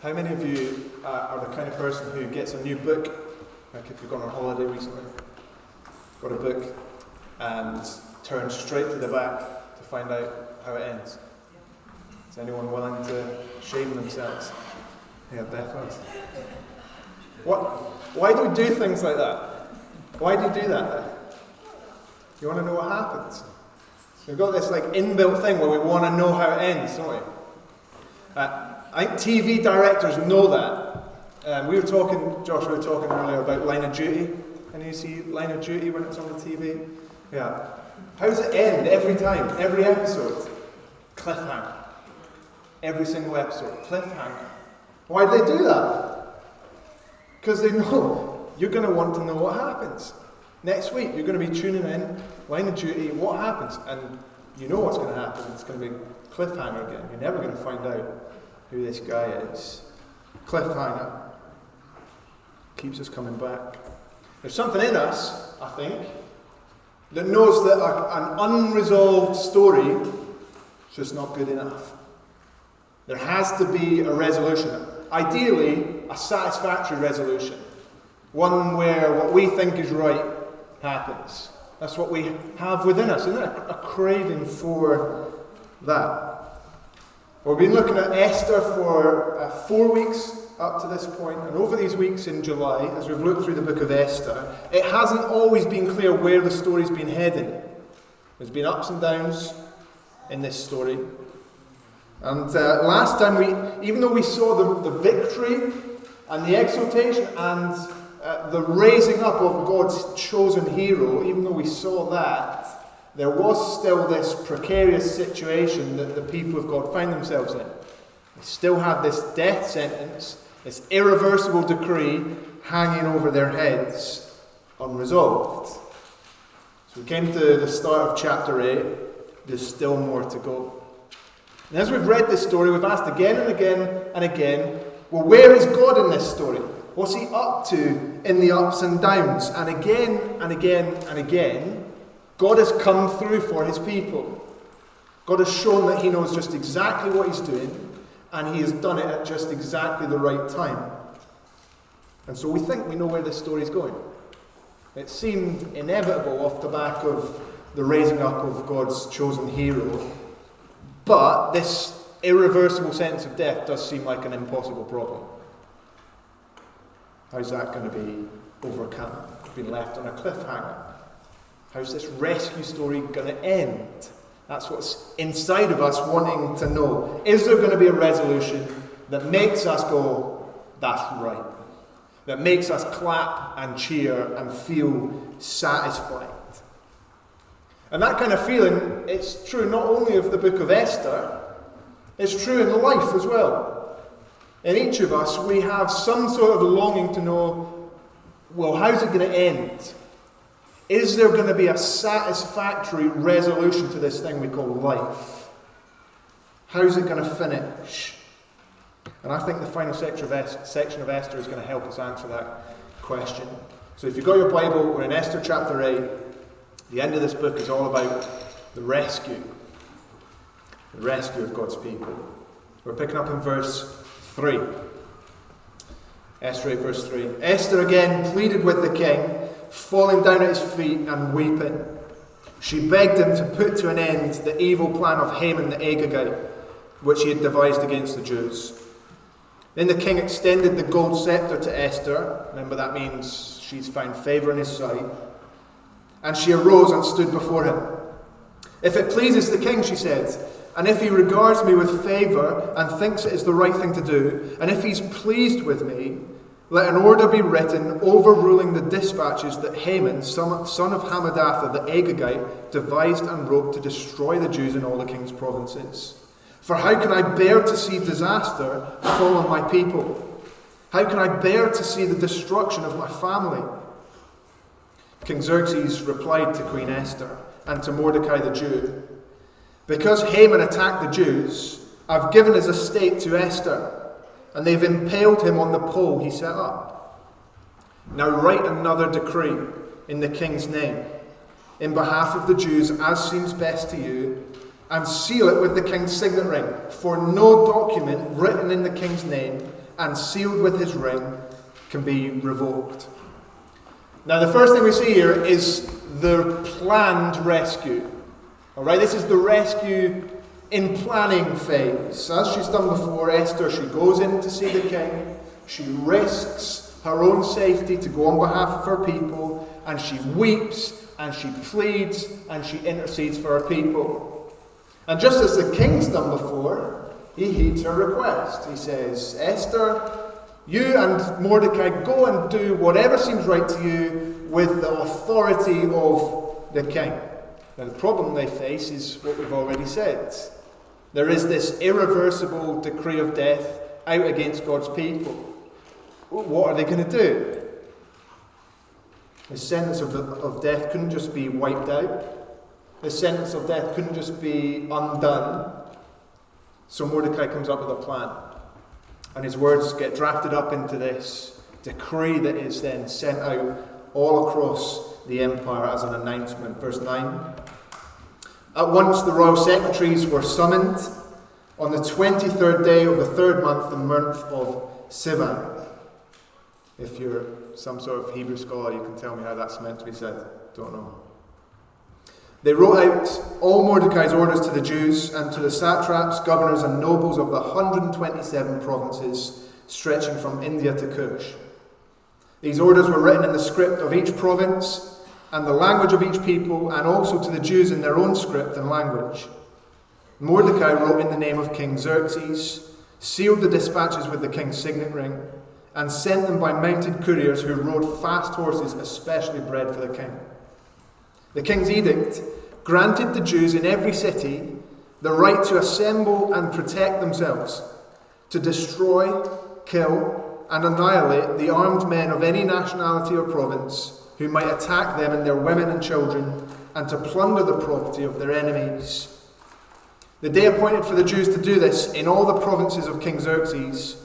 How many of you are the kind of person who gets a new book, like if you've gone on holiday recently, got a book, and turns straight to the back to find out how it ends? Is anyone willing to shame themselves? Yeah, Beth was. Why do we do things like that? Why do you do that? You want to know what happens? We've got this inbuilt thing where we want to know how it ends, don't we? I think TV directors know that. Josh, we were talking earlier about Line of Duty. Can you see Line of Duty when it's on the TV? Yeah. How does it end every time, every episode? Cliffhanger. Every single episode, cliffhanger. Why do they do that? Because they know you're going to want to know what happens. Next week, you're going to be tuning in, Line of Duty, what happens? And you know what's going to happen. It's going to be cliffhanger again. You're never going to find out who this guy is. Cliffhanger. Keeps us coming back. There's something in us, I think, that knows that an unresolved story is just not good enough. There has to be a resolution. Ideally, a satisfactory resolution. One where what we think is right happens. That's what we have within us, isn't it? A craving for that. We've been looking at Esther for 4 weeks up to this point, and over these weeks in July, as we've looked through the book of Esther, it hasn't always been clear where the story's been heading. There's been ups and downs in this story. And last time, even though we saw the victory and the exaltation and the raising up of God's chosen hero, even though we saw that, there was still this precarious situation that the people of God found themselves in. They still had this death sentence, this irreversible decree hanging over their heads, unresolved. So we came to the start of chapter 8. There's still more to go. And as we've read this story, we've asked again and again and again, well, where is God in this story? What's he up to in the ups and downs? And again and again and again, God has come through for his people. God has shown that he knows just exactly what he's doing, and he has done it at just exactly the right time. And so we think we know where this story's going. It seemed inevitable off the back of the raising up of God's chosen hero. But this irreversible sentence of death does seem like an impossible problem. How's that going to be overcome? Been left on a cliffhanger. How's this rescue story going to end? That's what's inside of us wanting to know. Is there going to be a resolution that makes us go, that's right? That makes us clap and cheer and feel satisfied? And that kind of feeling, it's true not only of the book of Esther, it's true in life as well. In each of us, we have some sort of longing to know, well, how's it going to end? Is there going to be a satisfactory resolution to this thing we call life? How's it going to finish? And I think the final section of Esther is going to help us answer that question. So if you've got your Bible, we're in Esther chapter 8. The end of this book is all about the rescue of God's people. We're picking up in verse 3. Esther 8, verse 3. Esther again pleaded with the king, falling down at his feet and weeping. She begged him to put to an end the evil plan of Haman the Agagite, which he had devised against the Jews. Then the king extended the gold scepter to Esther. Remember, that means she's found favour in his sight. And she arose and stood before him. If it pleases the king, she said, and if he regards me with favour and thinks it is the right thing to do, and if he's pleased with me, let an order be written overruling the dispatches that Haman, son of Hammedatha the Agagite, devised and wrote to destroy the Jews in all the king's provinces. For how can I bear to see disaster fall on my people? How can I bear to see the destruction of my family? King Xerxes replied to Queen Esther and to Mordecai the Jew, because Haman attacked the Jews, I've given his estate to Esther, and they've impaled him on the pole he set up. Now write another decree in the king's name, in behalf of the Jews, as seems best to you, and seal it with the king's signet ring, for no document written in the king's name and sealed with his ring can be revoked. Now, the first thing we see here is the planned rescue. All right, this is the rescue in planning phase. As she's done before, Esther, she goes in to see the king. She risks her own safety to go on behalf of her people, and she weeps, and she pleads, and she intercedes for her people. And just as the king's done before, he heeds her request. He says, Esther, you and Mordecai go and do whatever seems right to you with the authority of the king. Now, the problem they face is what we've already said. There is this irreversible decree of death out against God's people. What are they going to do? The sentence of death couldn't just be wiped out. The sentence of death couldn't just be undone. So Mordecai comes up with a plan. And his words get drafted up into this decree that is then sent out all across the empire as an announcement. Verse 9. At once the royal secretaries were summoned on the 23rd day of the 3rd month, the month of Sivan. If you're some sort of Hebrew scholar, you can tell me how that's meant to be said. Don't know. They wrote out all Mordecai's orders to the Jews and to the satraps, governors and nobles of the 127 provinces stretching from India to Kush. These orders were written in the script of each province and the language of each people, and also to the Jews in their own script and language. Mordecai wrote in the name of King Xerxes, sealed the dispatches with the king's signet ring, and sent them by mounted couriers who rode fast horses especially bred for the king. The king's edict granted the Jews in every city the right to assemble and protect themselves, to destroy, kill, and annihilate the armed men of any nationality or province who might attack them and their women and children, and to plunder the property of their enemies. The day appointed for the Jews to do this in all the provinces of King Xerxes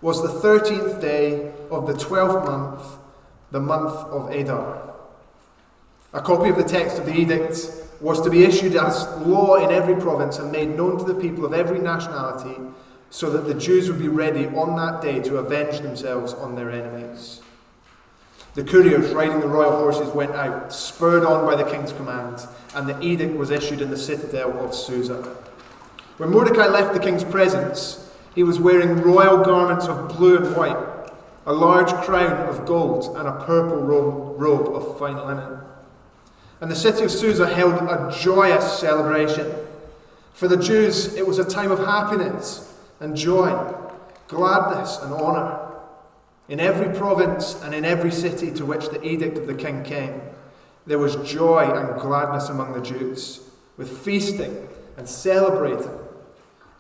was the 13th day of the 12th month, the month of Adar. A copy of the text of the edict was to be issued as law in every province and made known to the people of every nationality, so that the Jews would be ready on that day to avenge themselves on their enemies. The couriers riding the royal horses went out, spurred on by the king's command, and the edict was issued in the citadel of Susa. When Mordecai left the king's presence, he was wearing royal garments of blue and white, a large crown of gold, and a purple robe of fine linen. And the city of Susa held a joyous celebration. For the Jews, it was a time of happiness and joy, gladness and honour. In every province and in every city to which the edict of the king came, there was joy and gladness among the Jews, with feasting and celebrating.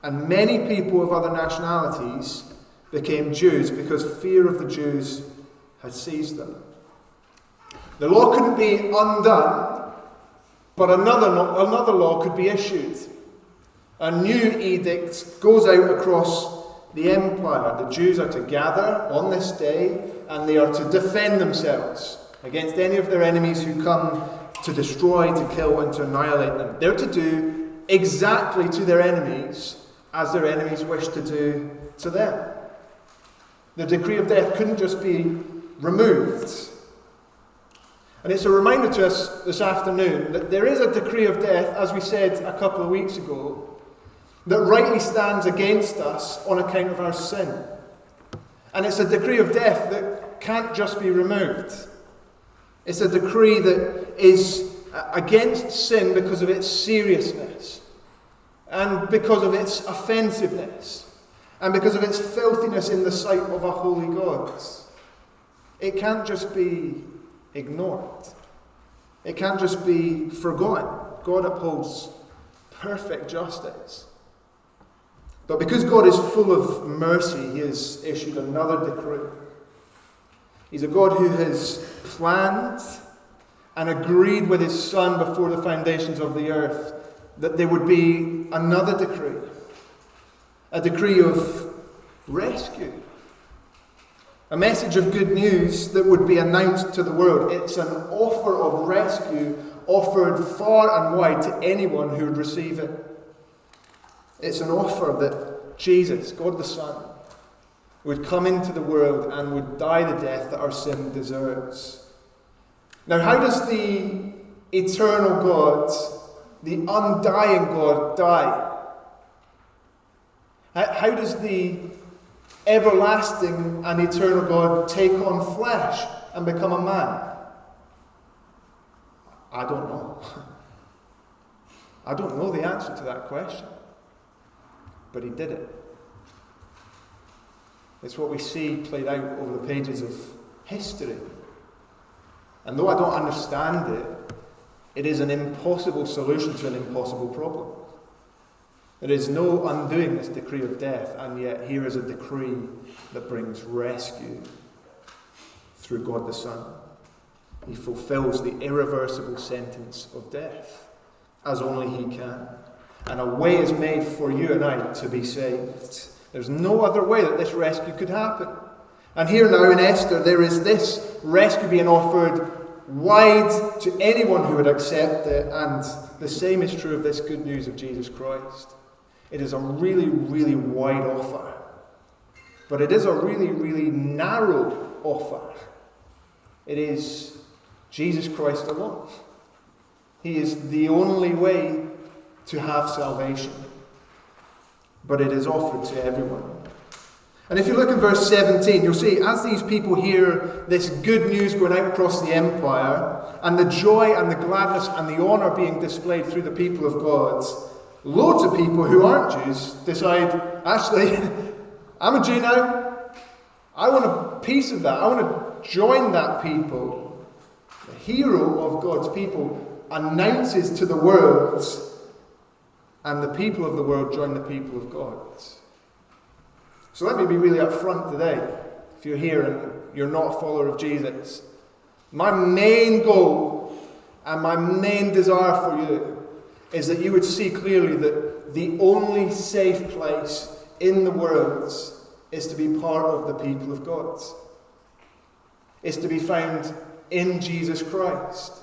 And many people of other nationalities became Jews because fear of the Jews had seized them. The law couldn't be undone, but another law could be issued. A new edict goes out across the empire. The Jews are to gather on this day, and they are to defend themselves against any of their enemies who come to destroy, to kill, and to annihilate them. They're to do exactly to their enemies as their enemies wish to do to them. The decree of death couldn't just be removed. And it's a reminder to us this afternoon that there is a decree of death, as we said a couple of weeks ago, that rightly stands against us on account of our sin. And it's a decree of death that can't just be removed. It's a decree that is against sin because of its seriousness, and because of its offensiveness, and because of its filthiness in the sight of a holy God. It can't just be ignored. It can't just be forgotten. God upholds perfect justice. But because God is full of mercy, he has issued another decree. He's a God who has planned and agreed with his Son before the foundations of the earth that there would be another decree. A decree of rescue. A message of good news that would be announced to the world. It's an offer of rescue offered far and wide to anyone who would receive it. It's an offer that Jesus, God the Son, would come into the world and would die the death that our sin deserves. Now, how does the eternal God, the undying God, die? How does the everlasting and eternal God take on flesh and become a man? I don't know. I don't know the answer to that question. But he did it. It's what we see played out over the pages of history. And though I don't understand it, it is an impossible solution to an impossible problem. There is no undoing this decree of death, and yet here is a decree that brings rescue through God the Son. He fulfills the irreversible sentence of death, as only he can. And a way is made for you and I to be saved. There's no other way that this rescue could happen. And here now in Esther, there is this rescue being offered wide to anyone who would accept it, and the same is true of this good news of Jesus Christ. It is a really, really wide offer. But it is a really, really narrow offer. It is Jesus Christ alone. He is the only way to have salvation. But it is offered to everyone. And if you look in verse 17, you'll see, as these people hear this good news going out across the empire, and the joy and the gladness and the honour being displayed through the people of God, loads of people who aren't Jews decide, actually, I'm a Jew now. I want a piece of that. I want to join that people. The hero of God's people announces to the world, and the people of the world join the people of God. So let me be really upfront today. If you're here and you're not a follower of Jesus, my main goal and my main desire for you is that you would see clearly that the only safe place in the world is to be part of the people of God. Is to be found in Jesus Christ.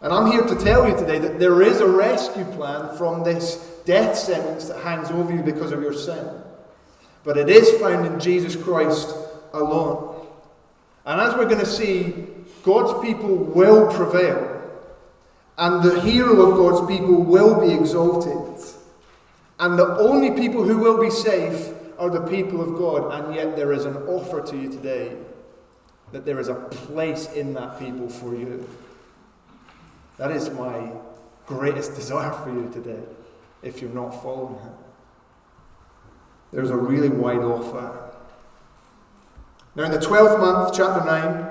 And I'm here to tell you today that there is a rescue plan from this death sentence that hangs over you because of your sin. But it is found in Jesus Christ alone. And as we're going to see, God's people will prevail. And the hero of God's people will be exalted. And the only people who will be safe are the people of God. And yet there is an offer to you today that there is a place in that people for you. That is my greatest desire for you today, if you're not following him. There's a really wide offer. Now in the 12th month, chapter 9,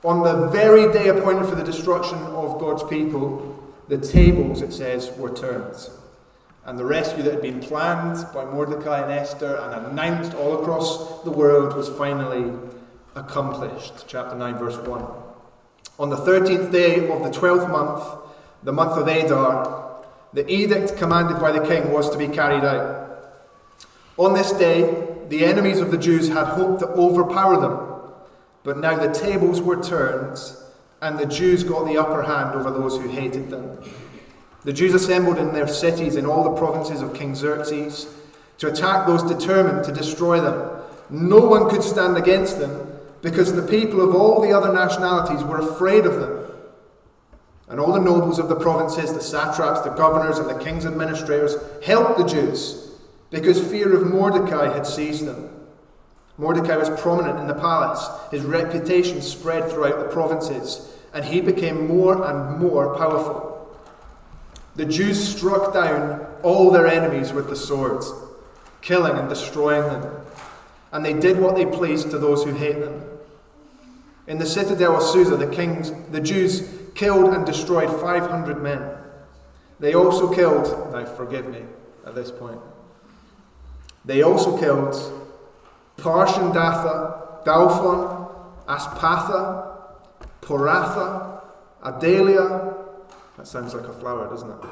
on the very day appointed for the destruction of God's people, the tables, it says, were turned. And the rescue that had been planned by Mordecai and Esther and announced all across the world was finally accomplished. Chapter 9, verse 1. On the 13th day of the 12th month, the month of Adar, the edict commanded by the king was to be carried out. On this day, the enemies of the Jews had hoped to overpower them, but now the tables were turned, and the Jews got the upper hand over those who hated them. The Jews assembled in their cities in all the provinces of King Xerxes to attack those determined to destroy them. No one could stand against them, because the people of all the other nationalities were afraid of them. And all the nobles of the provinces, the satraps, the governors, and the king's administrators helped the Jews, because fear of Mordecai had seized them. Mordecai was prominent in the palace. His reputation spread throughout the provinces, and he became more and more powerful. The Jews struck down all their enemies with the sword, killing and destroying them. And they did what they pleased to those who hate them. In the citadel of Susa, the Jews killed and destroyed 500 men. They also killed, now forgive me at this point, they also killed Parshandatha, Dalphon, Aspatha, Poratha, Adalia, that sounds like a flower, doesn't it?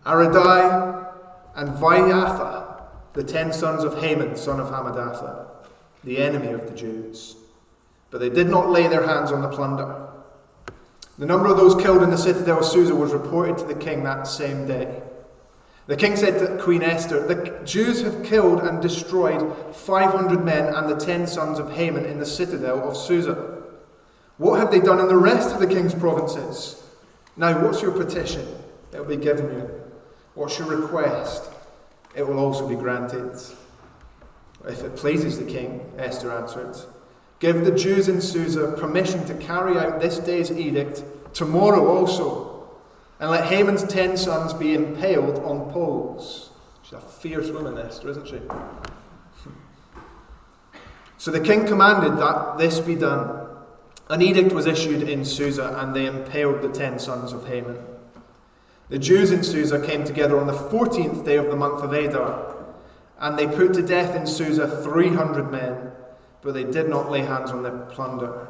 Aradai, and Vayatha, the 10 sons of Haman, son of Hammedatha, the enemy of the Jews. But they did not lay their hands on the plunder. The number of those killed in the citadel of Susa was reported to the king that same day. The king said to Queen Esther, "The Jews have killed and destroyed 500 men and the 10 sons of Haman in the citadel of Susa. What have they done in the rest of the king's provinces? Now, what's your petition? It will be given you. What's your request? It will also be granted." "If it pleases the king," Esther answered, "give the Jews in Susa permission to carry out this day's edict tomorrow also, and let Haman's 10 sons be impaled on poles." She's a fierce woman, Esther, isn't she? So the king commanded that this be done. An edict was issued in Susa, and they impaled the 10 sons of Haman. The Jews in Susa came together on the 14th day of the month of Adar, and they put to death in Susa 300 men, but they did not lay hands on their plunder.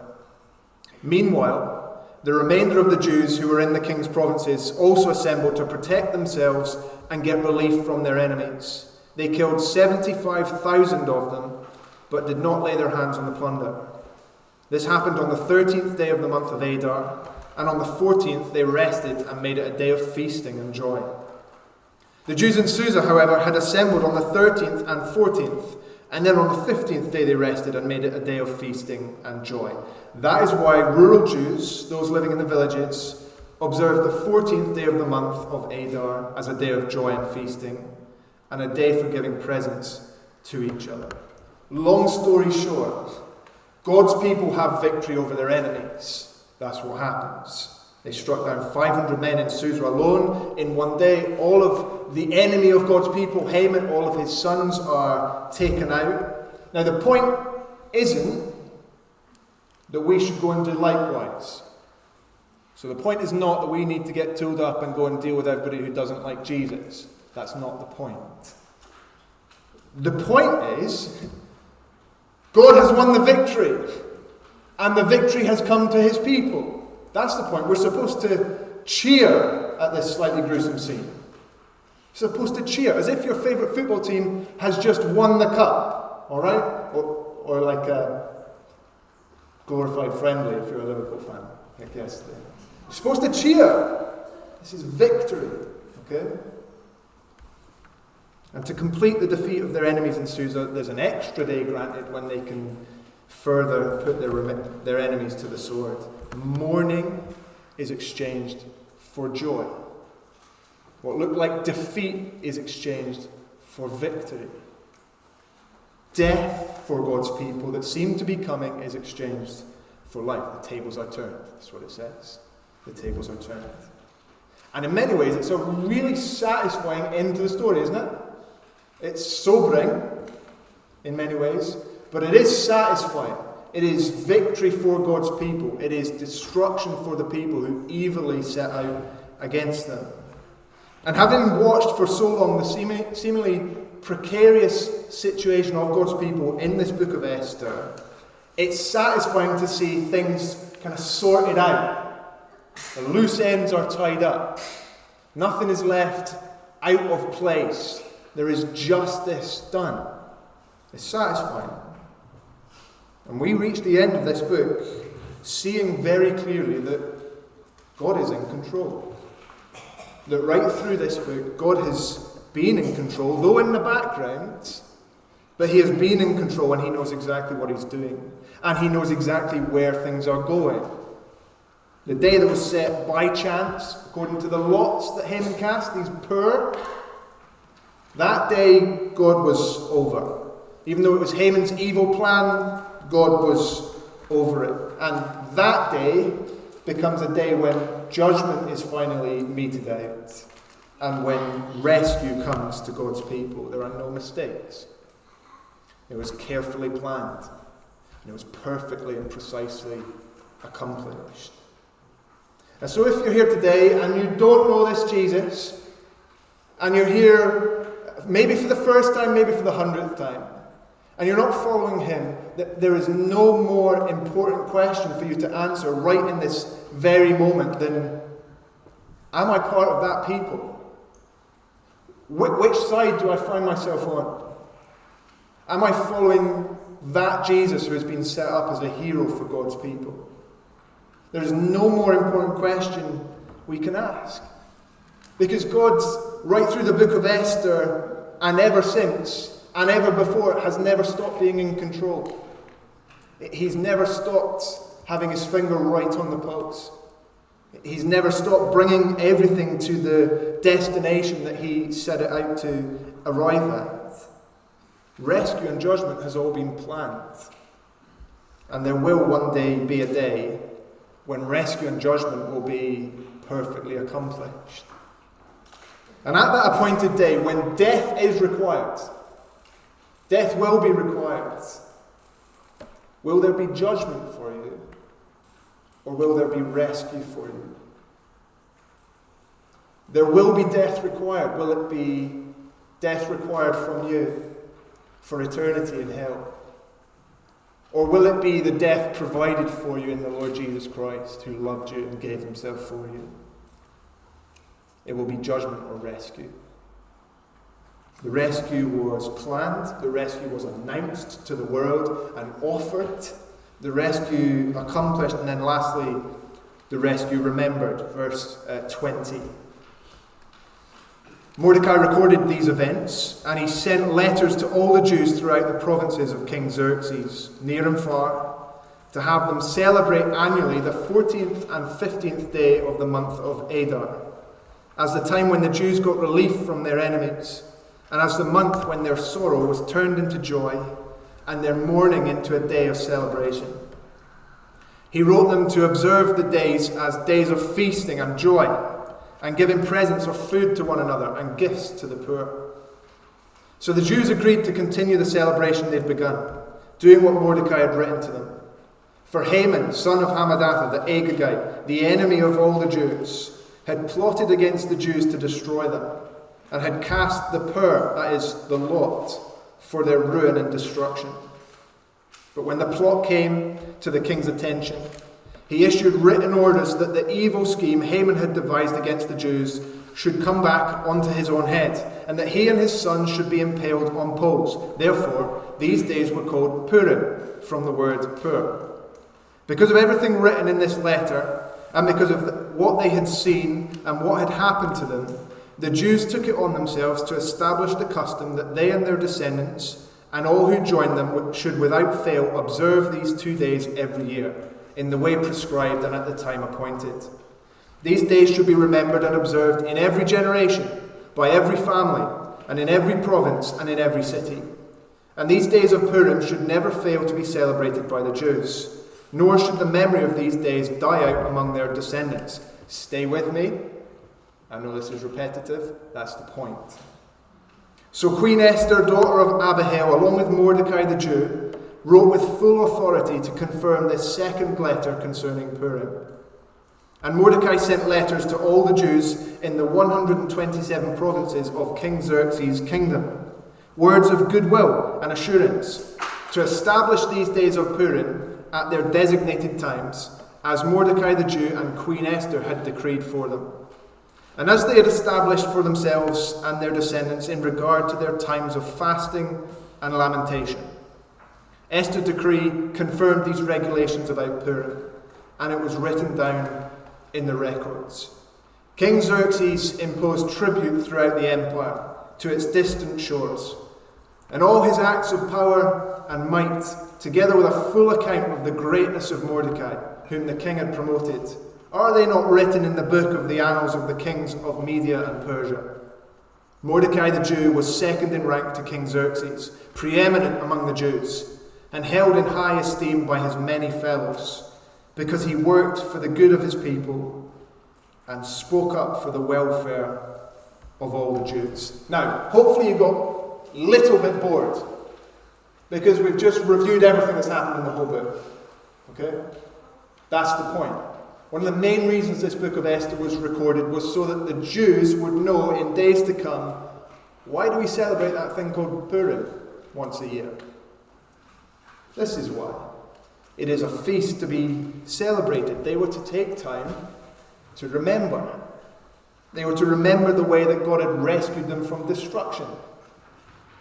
Meanwhile, the remainder of the Jews who were in the king's provinces also assembled to protect themselves and get relief from their enemies. They killed 75,000 of them, but did not lay their hands on the plunder. This happened on the 13th day of the month of Adar, and on the 14th they rested and made it a day of feasting and joy. The Jews in Susa, however, had assembled on the 13th and 14th, and then on the 15th day they rested and made it a day of feasting and joy. That is why rural Jews, those living in the villages, observed the 14th day of the month of Adar as a day of joy and feasting, and a day for giving presents to each other. Long story short, God's people have victory over their enemies. That's what happens. They struck down 500 men in Susa alone in one day. All of the enemy of God's people, Haman, all of his sons are taken out. Now the point isn't that we should go and do likewise. So the point is not that we need to get tooled up and go and deal with everybody who doesn't like Jesus. That's not the point. The point is, God has won the victory, and the victory has come to his people. That's the point. We're supposed to cheer at this slightly gruesome scene. You're supposed to cheer as if your favourite football team has just won the cup, all right? Or like a glorified friendly if you're a Liverpool fan, like yesterday. You're supposed to cheer. This is victory, okay? And to complete the defeat of their enemies in Susa, there's an extra day granted when they can further put their enemies to the sword. Mourning is exchanged for joy. What looked like defeat is exchanged for victory. Death for God's people that seemed to be coming is exchanged for life. The tables are turned. That's what it says. The tables are turned. And in many ways, it's a really satisfying end to the story, isn't it? It's sobering in many ways, but it is satisfying. It is victory for God's people. It is destruction for the people who evilly set out against them. And having watched for so long the seemingly precarious situation of God's people in this book of Esther, it's satisfying to see things kind of sorted out. The loose ends are tied up. Nothing is left out of place. There is justice done. It's satisfying. And we reach the end of this book seeing very clearly that God is in control. That right through this book, God has been in control, though in the background, but he has been in control and he knows exactly what he's doing. And he knows exactly where things are going. The day that was set by chance, according to the lots that Haman cast, these poor, that day God was over. Even though it was Haman's evil plan, God was over it. And that day becomes a day when judgment is finally meted out and when rescue comes to God's people. There are no mistakes. It was carefully planned and it was perfectly and precisely accomplished. And so if you're here today and you don't know this Jesus, and you're here maybe for the first time, maybe for the 100th time, and you're not following him, there is no more important question for you to answer right in this very moment than, am I part of that people? Which side do I find myself on? Am I following that Jesus who has been set up as a hero for God's people? There is no more important question we can ask. Because God's, right through the book of Esther, and ever since, and ever before, has never stopped being in control. He's never stopped having his finger right on the pulse. He's never stopped bringing everything to the destination that he set it out to arrive at. Rescue and judgment has all been planned. And there will one day be a day when rescue and judgment will be perfectly accomplished. And at that appointed day, when death is required, death will be required, will there be judgment for you? Or will there be rescue for you? There will be death required. Will it be death required from you for eternity in hell? Or will it be the death provided for you in the Lord Jesus Christ, who loved you and gave himself for you? It will be judgment or rescue. The rescue was planned. The rescue was announced to the world and offered. The rescue accomplished, and then lastly, the rescue remembered. Verse 20. Mordecai recorded these events, and he sent letters to all the Jews throughout the provinces of King Xerxes, near and far, to have them celebrate annually the 14th and 15th day of the month of Adar, as the time when the Jews got relief from their enemies, and as the month when their sorrow was turned into joy, and their mourning into a day of celebration. He wrote them to observe the days as days of feasting and joy, and giving presents of food to one another and gifts to the poor. So the Jews agreed to continue the celebration they'd begun, doing what Mordecai had written to them. For Haman, son of Hammedatha, the Agagite, the enemy of all the Jews, had plotted against the Jews to destroy them, and had cast the pur, that is, the lot, for their ruin and destruction. But when the plot came to the king's attention, he issued written orders that the evil scheme Haman had devised against the Jews should come back onto his own head, and that he and his sons should be impaled on poles. Therefore, these days were called Purim, from the word pur. Because of everything written in this letter, and because of what they had seen and what had happened to them, the Jews took it on themselves to establish the custom that they and their descendants, and all who join them, should without fail observe these 2 days every year, in the way prescribed and at the time appointed. These days should be remembered and observed in every generation, by every family, and in every province and in every city. And these days of Purim should never fail to be celebrated by the Jews, nor should the memory of these days die out among their descendants. Stay with me. I know this is repetitive, that's the point. So Queen Esther, daughter of Abihail, along with Mordecai the Jew, wrote with full authority to confirm this second letter concerning Purim. And Mordecai sent letters to all the Jews in the 127 provinces of King Xerxes' kingdom, words of goodwill and assurance, to establish these days of Purim at their designated times, as Mordecai the Jew and Queen Esther had decreed for them. And as they had established for themselves and their descendants in regard to their times of fasting and lamentation. Esther's decree confirmed these regulations about Purim, and it was written down in the records. King Xerxes imposed tribute throughout the empire to its distant shores, and all his acts of power and might, together with a full account of the greatness of Mordecai, whom the king had promoted, are they not written in the book of the annals of the kings of Media and Persia? Mordecai the Jew was second in rank to King Xerxes, preeminent among the Jews, and held in high esteem by his many fellows, because he worked for the good of his people and spoke up for the welfare of all the Jews. Now, hopefully you got a little bit bored, because we've just reviewed everything that's happened in the whole book. Okay? That's the point. One of the main reasons this book of Esther was recorded was so that the Jews would know in days to come, why do we celebrate that thing called Purim once a year? This is why. It is a feast to be celebrated. They were to take time to remember. They were to remember the way that God had rescued them from destruction.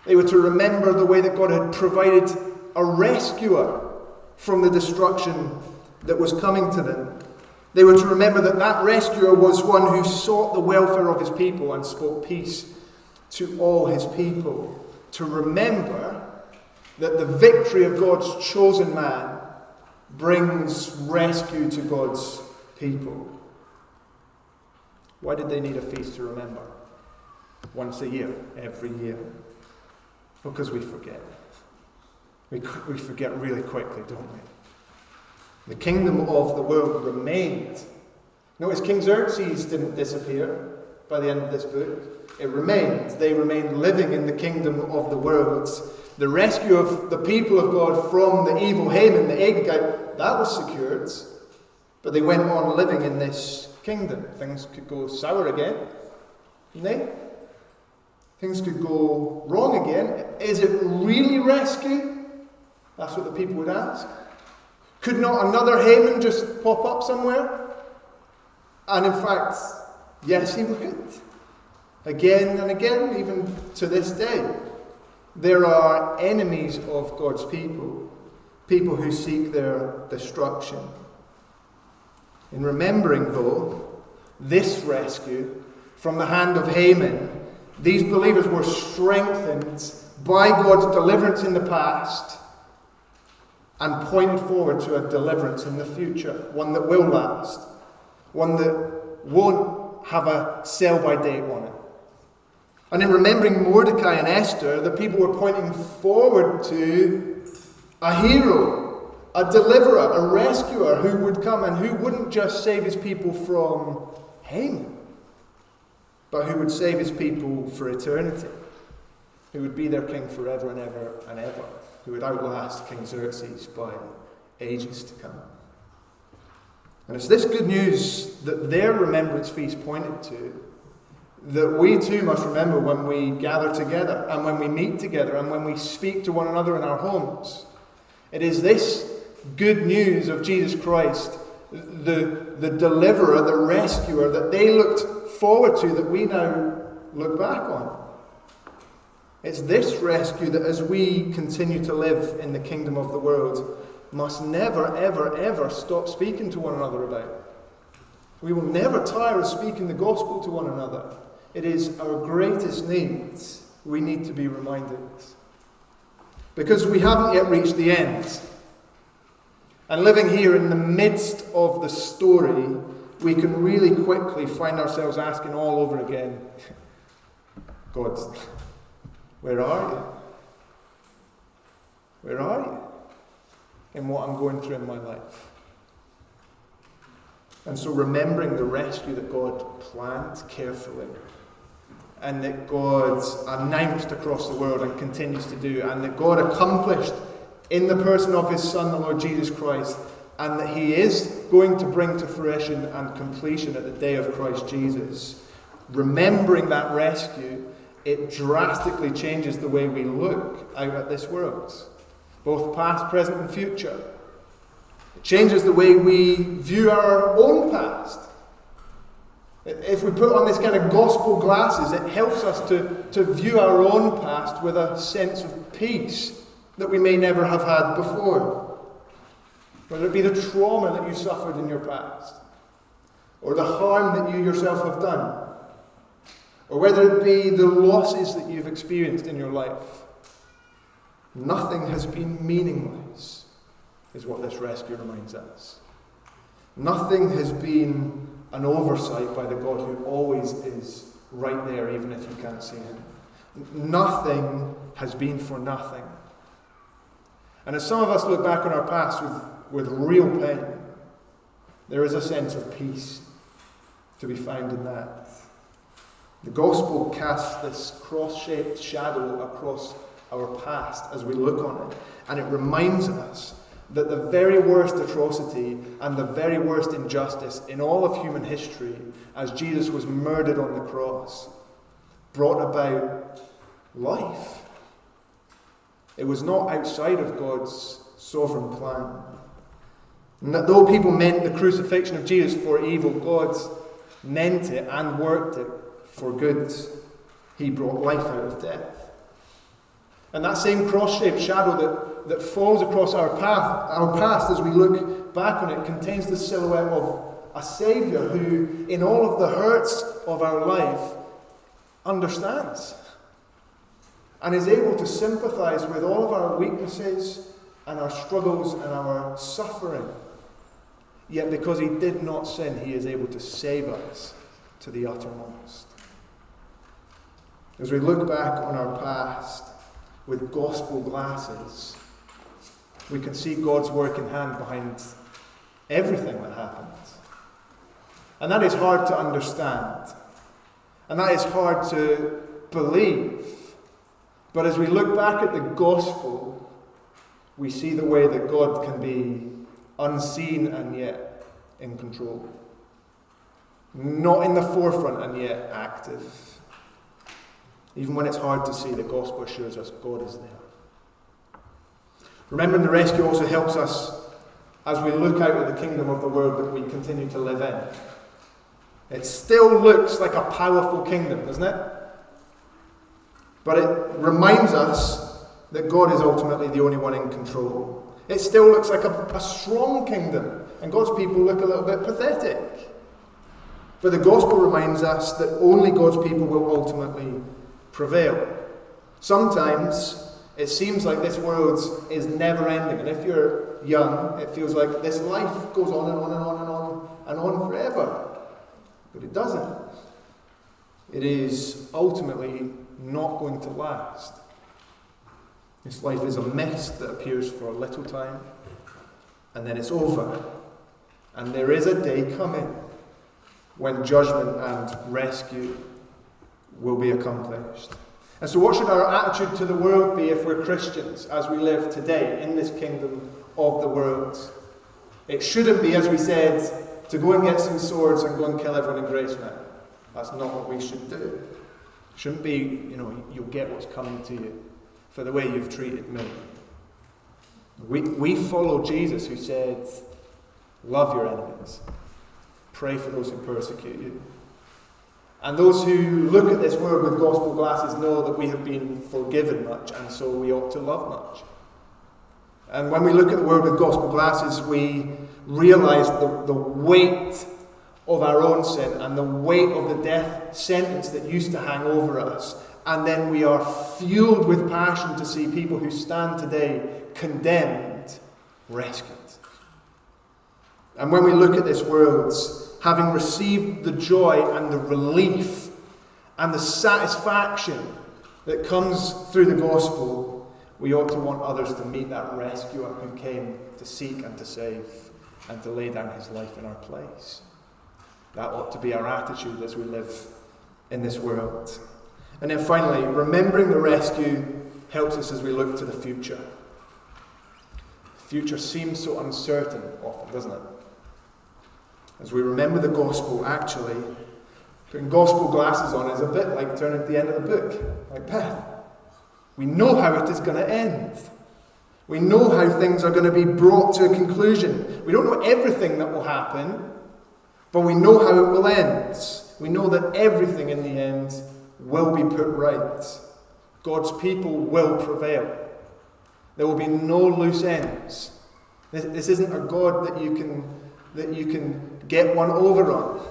They were to remember the way that God had provided a rescuer from the destruction that was coming to them. They were to remember that that rescuer was one who sought the welfare of his people and spoke peace to all his people. To remember that the victory of God's chosen man brings rescue to God's people. Why did they need a feast to remember? Once a year, every year. Because we forget. We forget really quickly, don't we? The kingdom of the world remained. Notice King Xerxes didn't disappear by the end of this book. It remained. They remained living in the kingdom of the world. The rescue of the people of God from the evil Haman, the Agagite, that was secured. But they went on living in this kingdom. Things could go sour again, couldn't they? Things could go wrong again. Is it really rescue? That's what the people would ask. Could not another Haman just pop up somewhere? And in fact, yes, he would. Again and again, even to this day. There are enemies of God's people. People who seek their destruction. In remembering, though, this rescue from the hand of Haman, these believers were strengthened by God's deliverance in the past and pointed forward to a deliverance in the future, one that will last, one that won't have a sell-by date on it. And in remembering Mordecai and Esther, the people were pointing forward to a hero, a deliverer, a rescuer who would come and who wouldn't just save his people from Haman, but who would save his people for eternity, who would be their king forever and ever and ever, who would outlast King Xerxes by ages to come. And it's this good news that their remembrance feast pointed to, that we too must remember when we gather together and when we meet together and when we speak to one another in our homes. It is this good news of Jesus Christ, the deliverer, the rescuer, that they looked forward to, that we now look back on. It's this rescue that as we continue to live in the kingdom of the world must never, ever, ever stop speaking to one another about. We will never tire of speaking the gospel to one another. It is our greatest need. We need to be reminded. Because we haven't yet reached the end. And living here in the midst of the story, we can really quickly find ourselves asking all over again, God, where are you? Where are you in what I'm going through in my life? And so remembering the rescue that God planned carefully and that God announced across the world and continues to do, and that God accomplished in the person of his Son, the Lord Jesus Christ, and that he is going to bring to fruition and completion at the day of Christ Jesus. Remembering that rescue, it drastically changes the way we look out at this world, both past, present, and future. It changes the way we view our own past. If we put on this kind of gospel glasses, it helps us to view our own past with a sense of peace that we may never have had before. Whether it be the trauma that you suffered in your past, or the harm that you yourself have done, or whether it be the losses that you've experienced in your life. Nothing has been meaningless, is what this rescue reminds us. Nothing has been an oversight by the God who always is right there, even if you can't see him. Nothing has been for nothing. And as some of us look back on our past with real pain, there is a sense of peace to be found in that. The gospel casts this cross-shaped shadow across our past as we look on it, and it reminds us that the very worst atrocity and the very worst injustice in all of human history, as Jesus was murdered on the cross, brought about life. It was not outside of God's sovereign plan. And that though people meant the crucifixion of Jesus for evil, God meant it and worked it for good. He brought life out of death. And that same cross-shaped shadow that falls across our past as we look back on it contains the silhouette a Saviour who, in all of the hurts of our life, understands and is able to sympathize with all of our weaknesses and our struggles and our suffering. Yet because he did not sin, he is able to save us to the uttermost. As we look back on our past with gospel glasses, we can see God's work in hand behind everything that happens. And that is hard to understand. And that is hard to believe. But as we look back at the gospel, we see the way that God can be unseen and yet in control. Not in the forefront and yet active. Even when it's hard to see, the gospel assures us God is there. Remembering the rescue also helps us as we look out at the kingdom of the world that we continue to live in. It still looks like a powerful kingdom, doesn't it? But it reminds us that God is ultimately the only one in control. It still looks like a strong kingdom, and God's people look a little bit pathetic. But the gospel reminds us that only God's people will ultimately prevail. Sometimes it seems like this world is never ending, and if you're young, it feels like this life goes on and on and on and on and on forever. But it doesn't. It is ultimately not going to last. This life is a mist that appears for a little time, and then it's over. And there is a day coming when judgment and rescue will be accomplished. And so what should our attitude to the world be if we're Christians as we live today in this kingdom of the world? It shouldn't be, as we said, to go and get some swords and go and kill everyone in Graceland. That's not what we should do. It shouldn't be, you'll get what's coming to you for the way you've treated me. We follow Jesus, who said, love your enemies. Pray for those who persecute you. And those who look at this world with gospel glasses know that we have been forgiven much, and so we ought to love much. And when we look at the world with gospel glasses, we realize the weight of our own sin and the weight of the death sentence that used to hang over us. And then we are fueled with passion to see people who stand today condemned, rescued. And when we look at this world, having received the joy and the relief and the satisfaction that comes through the gospel, we ought to want others to meet that rescuer who came to seek and to save and to lay down his life in our place. That ought to be our attitude as we live in this world. And then finally, remembering the rescue helps us as we look to the future. The future seems so uncertain often, doesn't it? As we remember the gospel, actually, putting gospel glasses on is a bit like turning to the end of the book, like Beth. We know how it is going to end. We know how things are going to be brought to a conclusion. We don't know everything that will happen, but we know how it will end. We know that everything in the end will be put right. God's people will prevail. There will be no loose ends. This isn't a God that you can get one over on.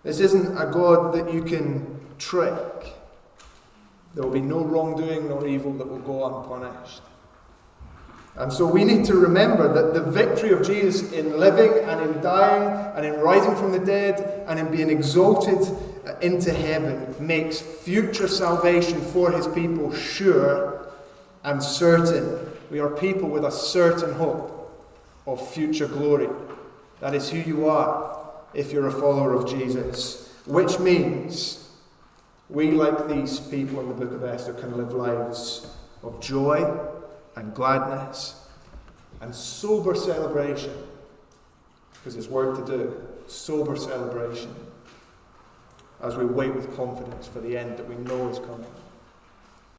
This isn't a God that you can trick. There will be no wrongdoing nor evil that will go unpunished. And so we need to remember that the victory of Jesus in living and in dying and in rising from the dead and in being exalted into heaven makes future salvation for his people sure and certain. We are people with a certain hope of future glory. That is who you are if you're a follower of Jesus. Which means we, like these people in the book of Esther, can live lives of joy and gladness and sober celebration. Because there's work to do. Sober celebration. As we wait with confidence for the end that we know is coming.